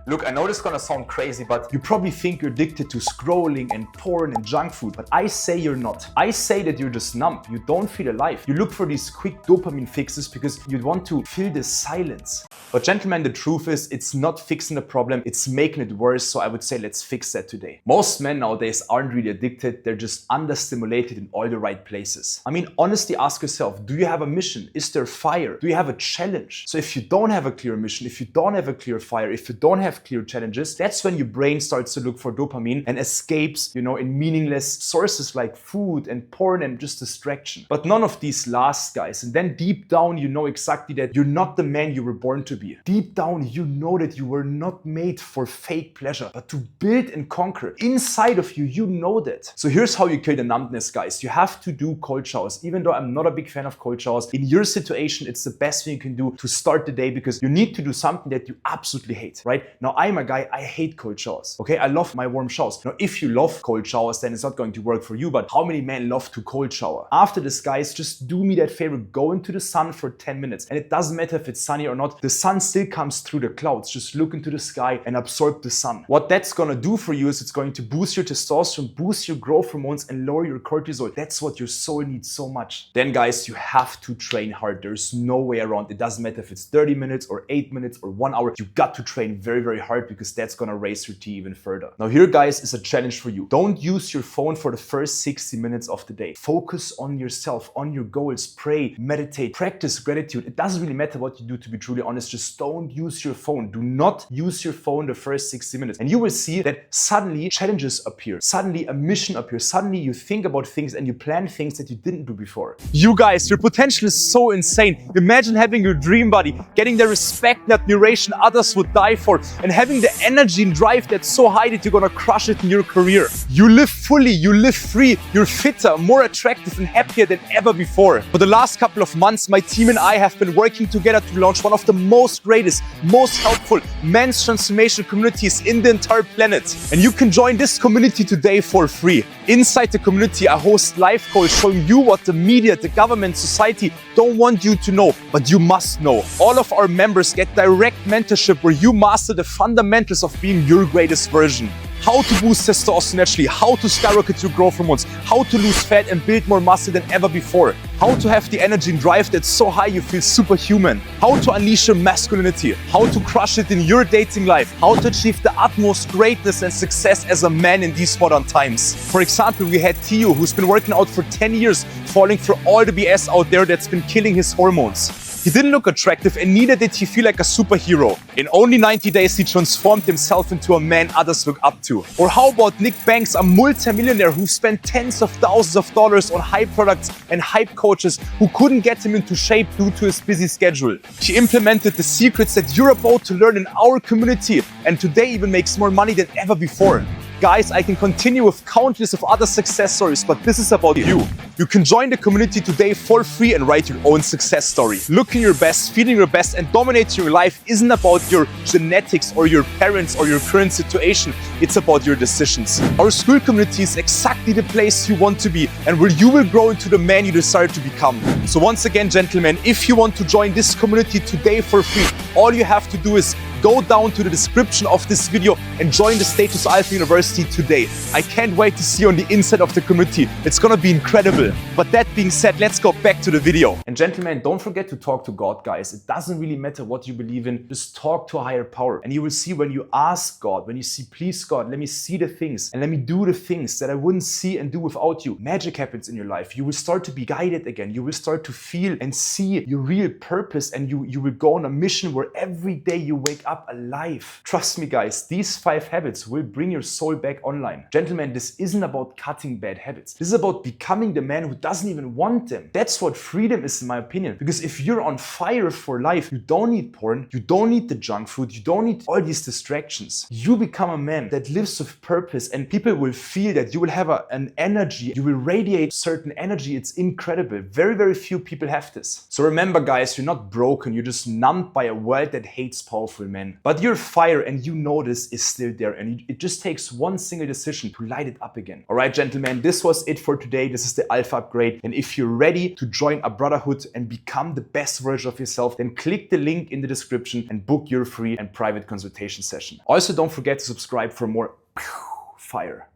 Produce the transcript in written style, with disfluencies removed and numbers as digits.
Look, I know this is gonna sound crazy, but you probably think you're addicted to scrolling and porn and junk food, but I say you're not. I say that you're just numb. You don't feel alive. You look for these quick dopamine fixes because you want to fill the silence. But gentlemen, the truth is it's not fixing the problem, it's making it worse. So I would say let's fix that today. Most men nowadays aren't really addicted, they're just understimulated in all the right places. I mean, honestly ask yourself, do you have a mission? Is there fire? Do you have a challenge? So if you don't have a clear mission, if you don't have a clear fire, if you don't have clear challenges, that's when your brain starts to look for dopamine and escapes, in meaningless sources like food and porn and just distraction. But none of these last, guys. And then deep down, you know exactly that you're not the man you were born to be. Deep down, you know that you were not made for fake pleasure, but to build and conquer. Inside of you, you know that. So here's how you kill the numbness, guys. You have to do cold showers. Even though I'm not a big fan of cold showers, in your situation, it's the best thing you can do to start the day because you need to do something that you absolutely hate, right? Now, I'm a guy, I hate cold showers, okay? I love my warm showers. Now, if you love cold showers, then it's not going to work for you, but how many men love to cold shower? After this, guys, just do me that favor, go into the sun for 10 minutes. And it doesn't matter if it's sunny or not, the sun still comes through the clouds. Just look into the sky and absorb the sun. What that's gonna do for you is it's going to boost your testosterone, boost your growth hormones, and lower your cortisol. That's what your soul needs so much. Then, guys, you have to train hard. There's no way around. It doesn't matter if it's 30 minutes or 8 minutes or 1 hour. You got to train very, very hard because that's gonna raise your T even further. Now here, guys, is a challenge for you. Don't use your phone for the first 60 minutes of the day. Focus on yourself, on your goals, pray, meditate, practice gratitude. It doesn't really matter what you do, to be truly honest. Just don't use your phone. Do not use your phone the first 60 minutes. And you will see that suddenly challenges appear. Suddenly a mission appears. Suddenly you think about things and you plan things that you didn't do before. You guys, your potential is so insane. Imagine having your dream body, getting the respect and admiration others would die for, and having the energy and drive that's so high that you're gonna crush it in your career. You live fully, you live free, you're fitter, more attractive and happier than ever before. For the last couple of months, my team and I have been working together to launch one of the most greatest, most helpful men's transformation communities in the entire planet. And you can join this community today for free. Inside the community, I host live calls showing you what the media, the government, society don't want you to know, but you must know. All of our members get direct mentorship where you master the fundamentals of being your greatest version. How to boost testosterone naturally, how to skyrocket your growth hormones, how to lose fat and build more muscle than ever before, how to have the energy and drive that's so high you feel superhuman, how to unleash your masculinity, how to crush it in your dating life, how to achieve the utmost greatness and success as a man in these modern times. For example, we had Tio, who's been working out for 10 years, falling for all the BS out there that's been killing his hormones. He didn't look attractive and neither did he feel like a superhero. In only 90 days, he transformed himself into a man others look up to. Or how about Nick Banks, a multi-millionaire who spent tens of thousands of dollars on hype products and hype coaches who couldn't get him into shape due to his busy schedule. He implemented the secrets that you're about to learn in our community and today even makes more money than ever before. Guys, I can continue with countless of other success stories, but this is about you. You can join the community today for free and write your own success story. Looking your best, feeling your best, and dominating your life isn't about your genetics or your parents or your current situation. It's about your decisions. Our school community is exactly the place you want to be and where you will grow into the man you desire to become. So once again, gentlemen, if you want to join this community today for free, all you have to do is go down to the description of this video and join the Status Alpha University today. I can't wait to see you on the inside of the community. It's gonna be incredible. But that being said, let's go back to the video. And gentlemen, don't forget to talk to God, guys. It doesn't really matter what you believe in. Just talk to a higher power. And you will see when you ask God, when you see, please God, let me see the things and let me do the things that I wouldn't see and do without you. Magic happens in your life. You will start to be guided again. You will start to feel and see your real purpose and you will go on a mission where every day you wake up alive. Trust me, guys, these 5 habits will bring your soul back online. Gentlemen, this isn't about cutting bad habits. This is about becoming the man who doesn't even want them. That's what freedom is, in my opinion. Because if you're on fire for life, you don't need porn, you don't need the junk food, you don't need all these distractions. You become a man that lives with purpose and people will feel that you will have an energy, you will radiate certain energy. It's incredible. Very, very few people have this. So remember, guys, you're not broken. You're just numbed by a world that hates powerful men. man. But your fire, and you know this, is still there, and it just takes one single decision to light it up again. All right, gentlemen, this was it for today. This is the Alpha Upgrade, and if you're ready to join a brotherhood and become the best version of yourself, then click the link in the description and book your free and private consultation session. Also, don't forget to subscribe for more fire.